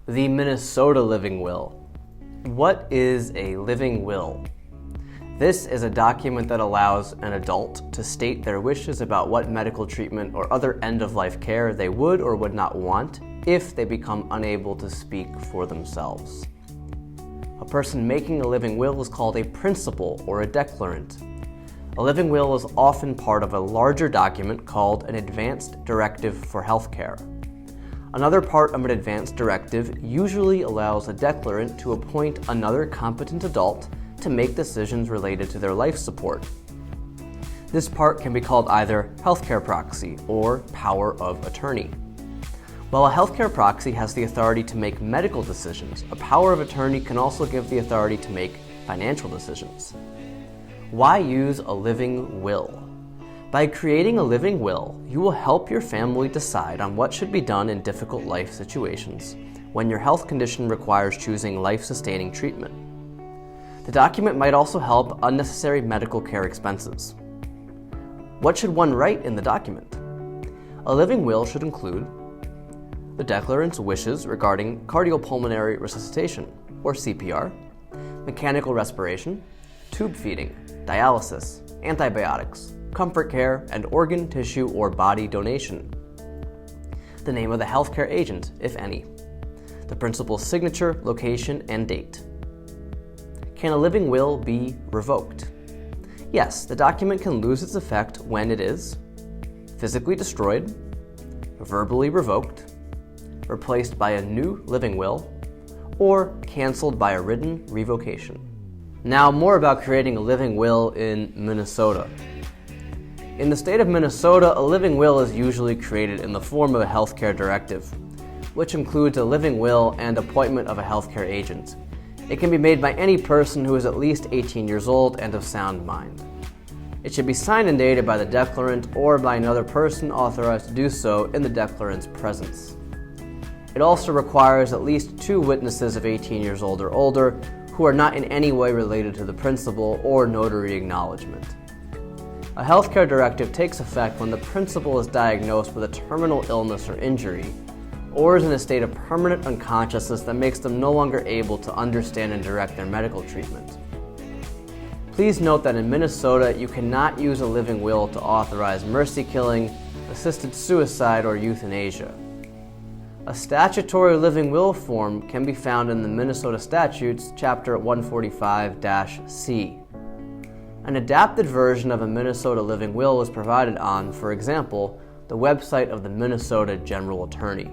The Minnesota Living Will. What is a living will? This is a document that allows an adult to state their wishes about what medical treatment or other end-of-life care they would or would not want if they become unable to speak for themselves. A person making a living will is called a principal or a declarant. A living will is often part of a larger document called an advanced directive for healthcare. Another part of an advanced directive usually allows a declarant to appoint another competent adult to make decisions related to their life support. This part can be called either healthcare proxy or power of attorney. While a healthcare proxy has the authority to make medical decisions, a power of attorney can also give the authority to make financial decisions. Why use a living will? By creating a living will, you will help your family decide on what should be done in difficult life situations when your health condition requires choosing life-sustaining treatment. The document might also help unnecessary medical care expenses. What should one write in the document? A living will should include the declarant's wishes regarding cardiopulmonary resuscitation, or CPR, mechanical respiration, tube feeding, dialysis, antibiotics, comfort care, and organ, tissue, or body donation. The name of the healthcare agent, if any. The principal's signature, location, and date. Can a living will be revoked? Yes, the document can lose its effect when it is physically destroyed, verbally revoked, replaced by a new living will, or canceled by a written revocation. Now, more about creating a living will in Minnesota. In the state of Minnesota, a living will is usually created in the form of a healthcare directive, which includes a living will and appointment of a healthcare agent. It can be made by any person who is at least 18 years old and of sound mind. It should be signed and dated by the declarant or by another person authorized to do so in the declarant's presence. It also requires at least 2 witnesses of 18 years old or older who are not in any way related to the principal or notary acknowledgement. A healthcare directive takes effect when the principal is diagnosed with a terminal illness or injury, or is in a state of permanent unconsciousness that makes them no longer able to understand and direct their medical treatment. Please note that in Minnesota, you cannot use a living will to authorize mercy killing, assisted suicide, or euthanasia. A statutory living will form can be found in the Minnesota Statutes, Chapter 145-C. An adapted version of a Minnesota living will is provided on, for example, the website of the Minnesota General Attorney.